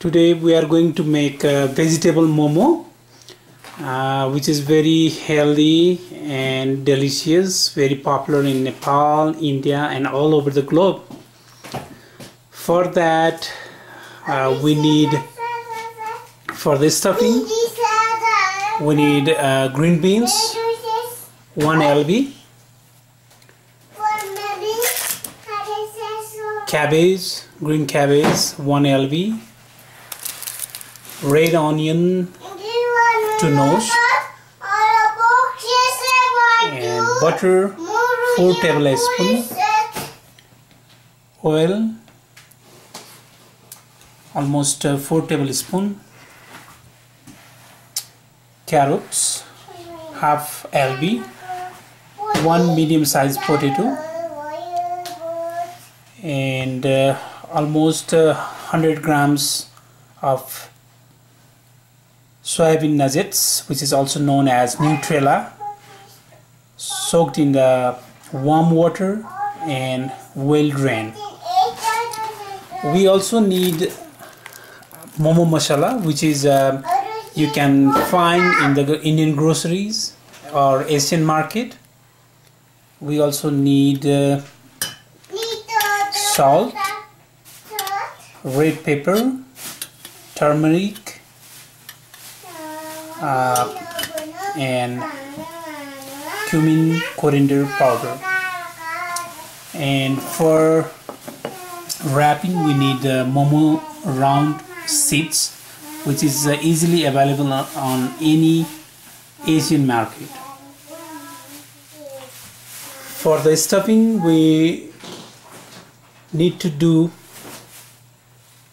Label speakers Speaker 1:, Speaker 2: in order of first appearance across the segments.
Speaker 1: Today we are going to make a vegetable momo, which is very healthy and delicious, very popular in Nepal, India and all over the globe. For that we need, for the stuffing, we need green beans 1 lb, cabbage, green cabbage 1 lb, red onion 2 nose, and butter 4 tablespoons, oil almost 4 tablespoons, carrots half lb, 1 medium sized potato, and almost 100 grams of soybean nuggets, which is also known as Nutella, soaked in the warm water and well drained. We also need MoMo masala, which is you can find in the Indian groceries or Asian market. We also need salt, red pepper, turmeric, and cumin, coriander powder. And for wrapping we need momo round seeds, which is easily available on any Asian market. For the stuffing we need to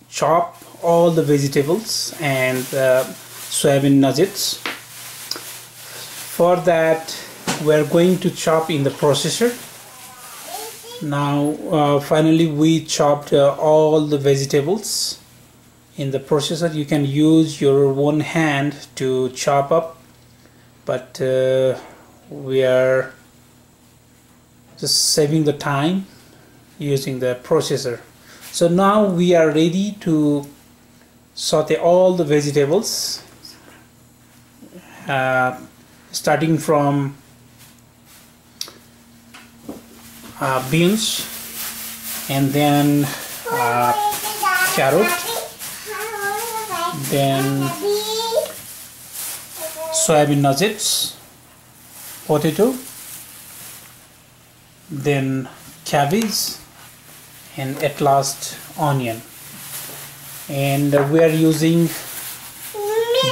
Speaker 1: chop all the vegetables and soybean nuggets. For that we are going to chop in the processor. Now finally we chopped all the vegetables in the processor. You can use your one hand to chop up, but we are just saving the time using the processor. So now we are ready to saute all the vegetables, starting from beans, and then carrot, then soybean nuggets, potato, then cabbage, and at last onion. And we are using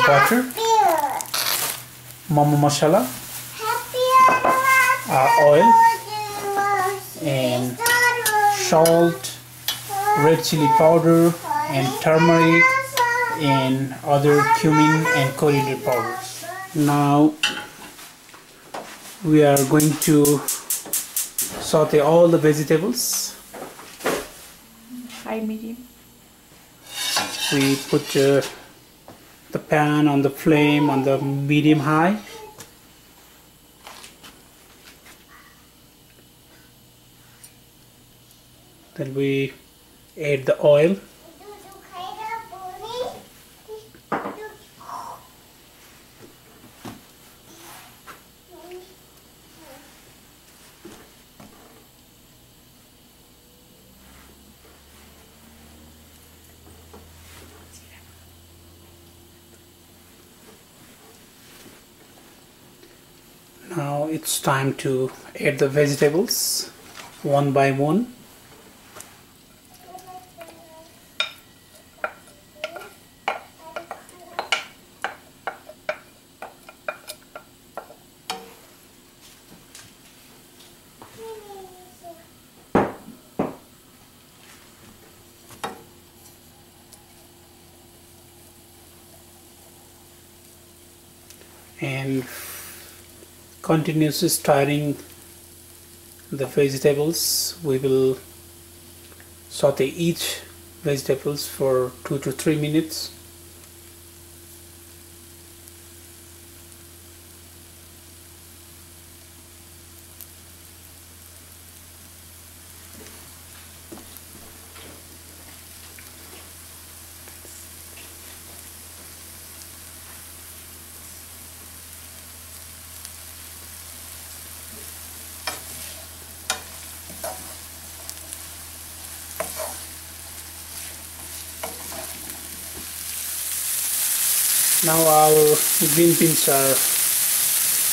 Speaker 1: butter, MoMo masala, oil, and salt, red chili powder, and turmeric, and other cumin and coriander powders. Now we are going to saute all the vegetables.
Speaker 2: High, medium.
Speaker 1: We put the pan on the flame on the medium high. Then we add the oil. Now it's time to add the vegetables one by one. And continuously stirring the vegetables. We will saute each vegetables for 2 to 3 minutes. Now our green beans are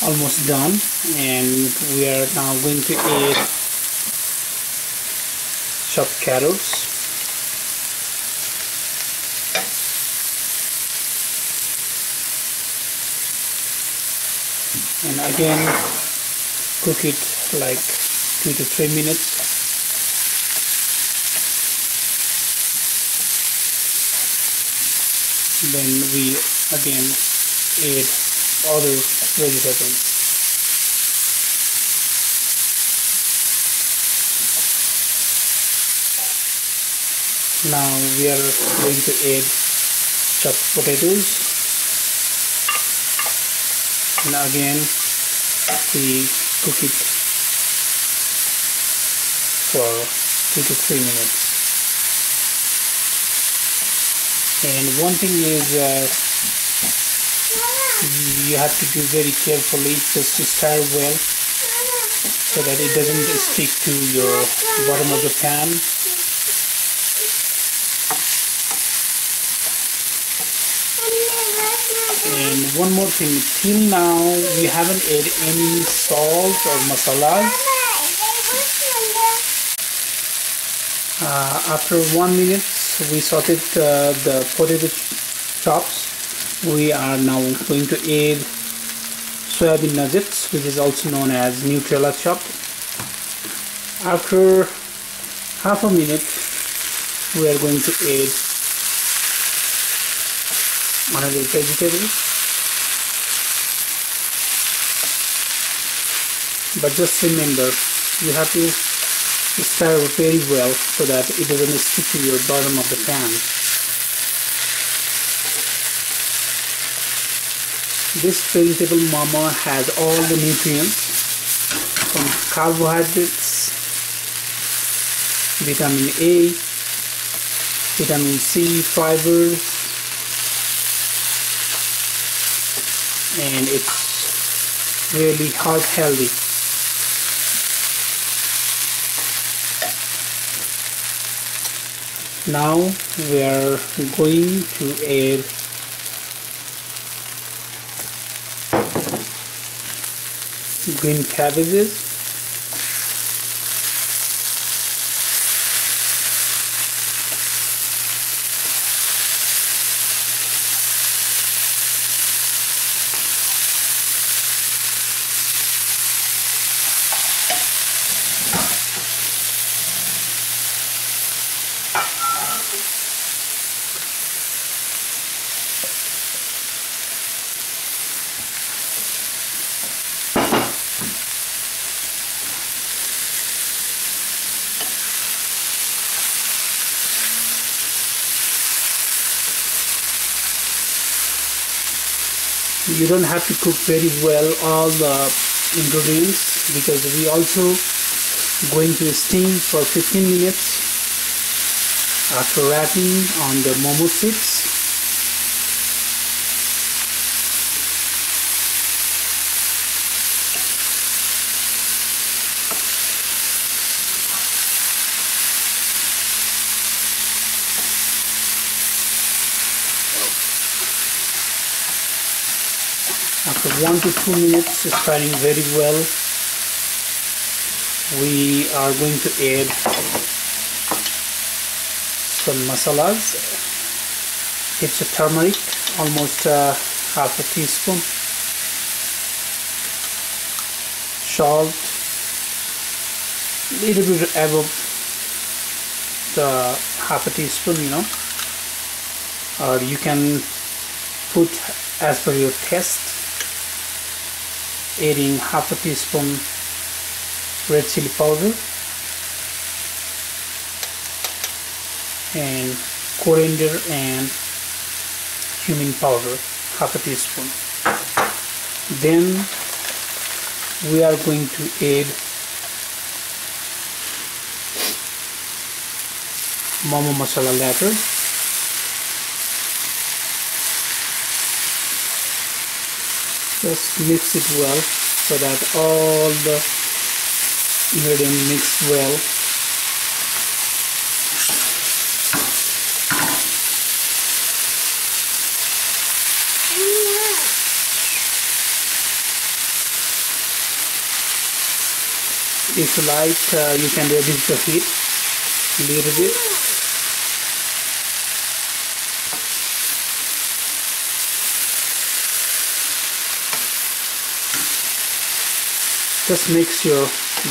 Speaker 1: almost done, and we are now going to add chopped carrots. And again cook it like 2 to 3 minutes. Then we again add other vegetables. Now we are going to add chopped potatoes, and again we cook it for 2 to 3 minutes. And one thing is you have to do very carefully, just to stir well so that it doesn't stick to your bottom of the pan. And one more thing, till now we haven't added any salt or masalas. After 1 minute we sauteed the potato chops. We are now going to add soybean nuggets, which is also known as Nutella chop. After half a minute we are going to add another vegetable, but just remember you have to stir very well so that it doesn't stick to your bottom of the pan. This vegetable MoMo has all the nutrients from carbohydrates, vitamin A, vitamin C, fibers, and it's really heart healthy. Now we are going to add green cabbages, you don't have to cook very well all the ingredients, because we also going to steam for 15 minutes after wrapping on the MoMo sticks. After 1 to 2 minutes stirring very well, we are going to add some masalas. It's a turmeric, almost half a teaspoon, salt, little bit above the half a teaspoon, or you can put as per your taste, adding half a teaspoon red chili powder and coriander and cumin powder, half a teaspoon. Then we are going to add MoMo masala latter. Just mix it well so that all the ingredients mix well. If you like, you can reduce the heat a little bit. Just make sure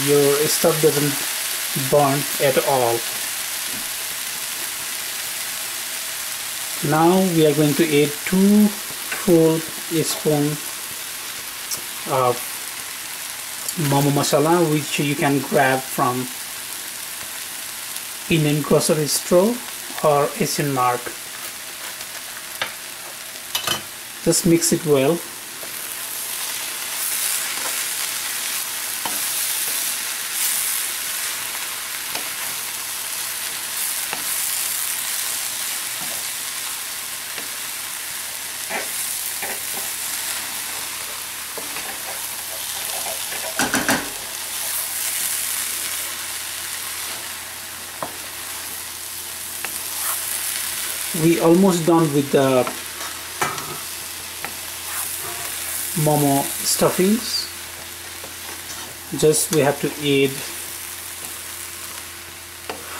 Speaker 1: your stuff doesn't burn at all. Now we are going to add 2 full spoons of MoMo masala, which you can grab from Indian grocery store or Asian Mart. Just mix it well. We almost done with the MoMo stuffings. Just we have to add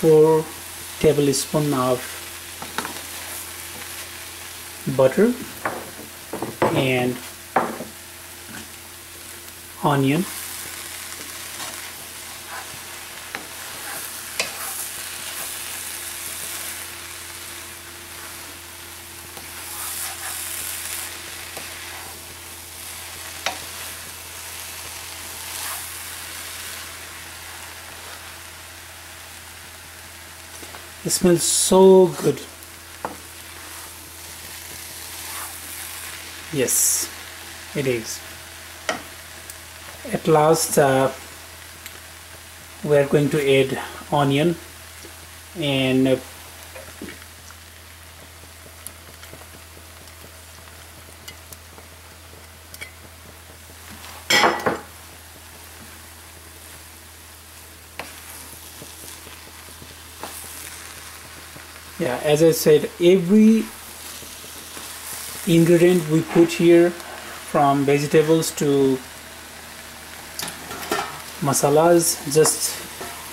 Speaker 1: 4 tablespoons of butter and onion. It smells so good. Yes, it is. At last, we are going to add onion and yeah, as I said, every ingredient we put here, from vegetables to masalas, just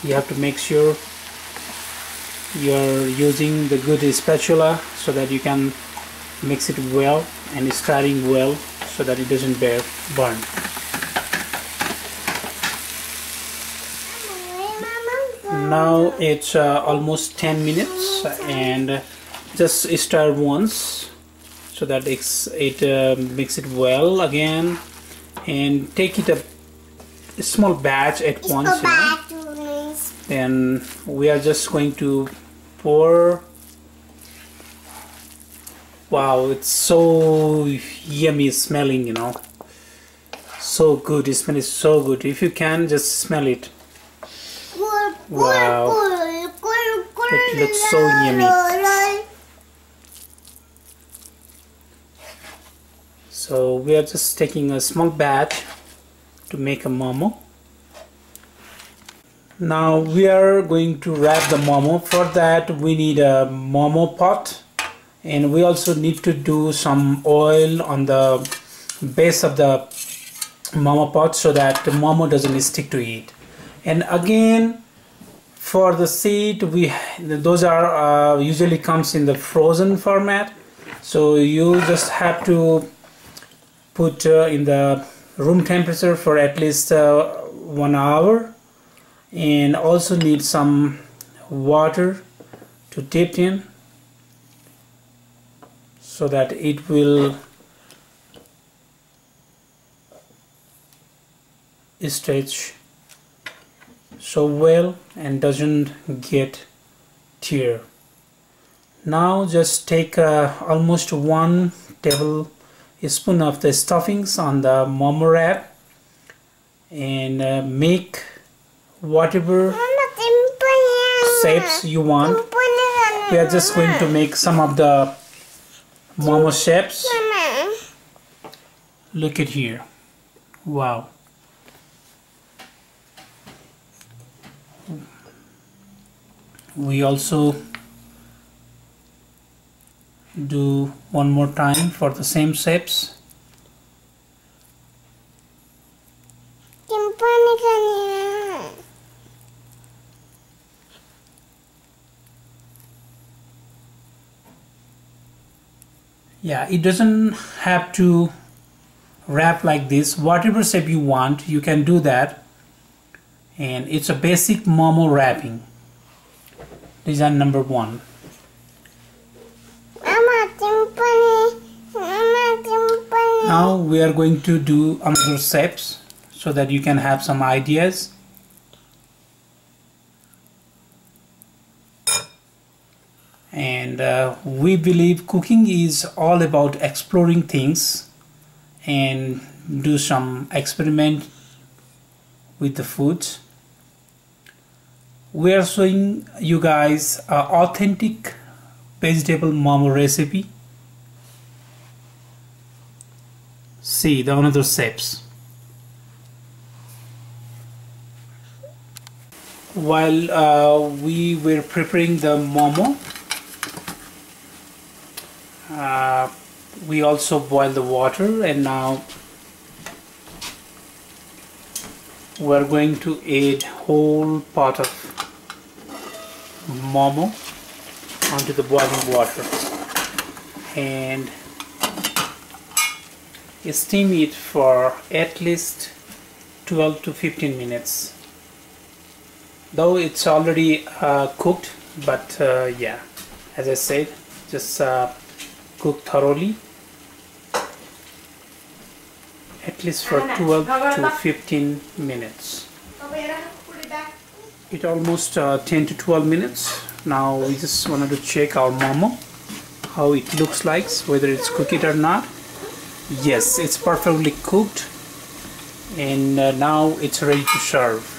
Speaker 1: you have to make sure you're using the good spatula so that you can mix it well and stirring well so that it doesn't burn. Now it's almost 10 minutes, and just stir once so that it mix it well again, and take it a small batch at once. Then we are just going to pour. Wow, it's so yummy smelling, you know, so good. It smells so good. If you can, just smell it. Wow, it looks so yummy. So we are just taking a small batch to make a MoMo. Now we are going to wrap the MoMo. For that we need a MoMo pot, and we also need to do some oil on the base of the MoMo pot so that the MoMo doesn't stick to it. And again, for the seed, those are usually comes in the frozen format, so you just have to put in the room temperature for at least 1 hour, and also need some water to dip in so that it will stretch so well and doesn't get tear. Now just take almost 1 tablespoon of the stuffings on the MoMo wrap and make whatever shapes you want. We are just going to make some of the MoMo shapes. Look at here. Wow. We also do one more time for the same shapes. Yeah, it doesn't have to wrap like this. Whatever shape you want, you can do that. And it's a basic MoMo wrapping. Design number 1. Now we are going to do another shapes so that you can have some ideas. And we believe cooking is all about exploring things and do some experiment with the food. We are showing you guys an authentic vegetable MoMo recipe. See the another shapes. While we were preparing the MoMo, we also boil the water, and now we're going to add whole pot of MoMo onto the boiling water and steam it for at least 12 to 15 minutes. Though it's already cooked, but yeah, as I said, just cook thoroughly at least for 12 to 15 minutes. It almost 10 to 12 minutes. Now we just wanted to check our MoMo, how it looks like, whether it's cooked or not. Yes, it's perfectly cooked, and now it's ready to serve.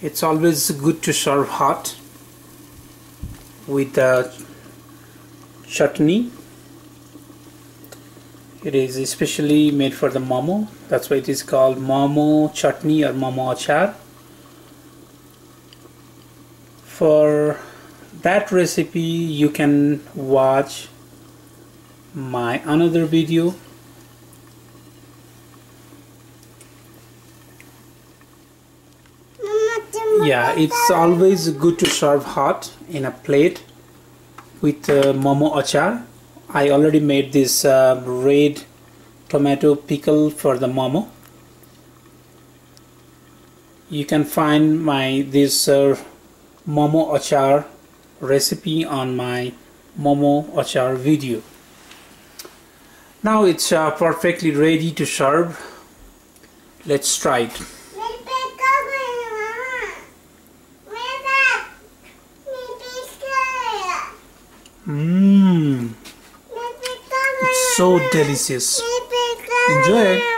Speaker 1: It's always good to serve hot with the chutney. It is especially made for the MoMo. That's why it is called MoMo chutney or MoMo achar. For that recipe you can watch my another video. Yeah, it's always good to serve hot in a plate with MoMo achar. I already made this red tomato pickle for the MoMo. You can find this MoMo achar recipe on my MoMo achar video. Now it's perfectly ready to serve. Let's try it. It's so delicious. Enjoy it.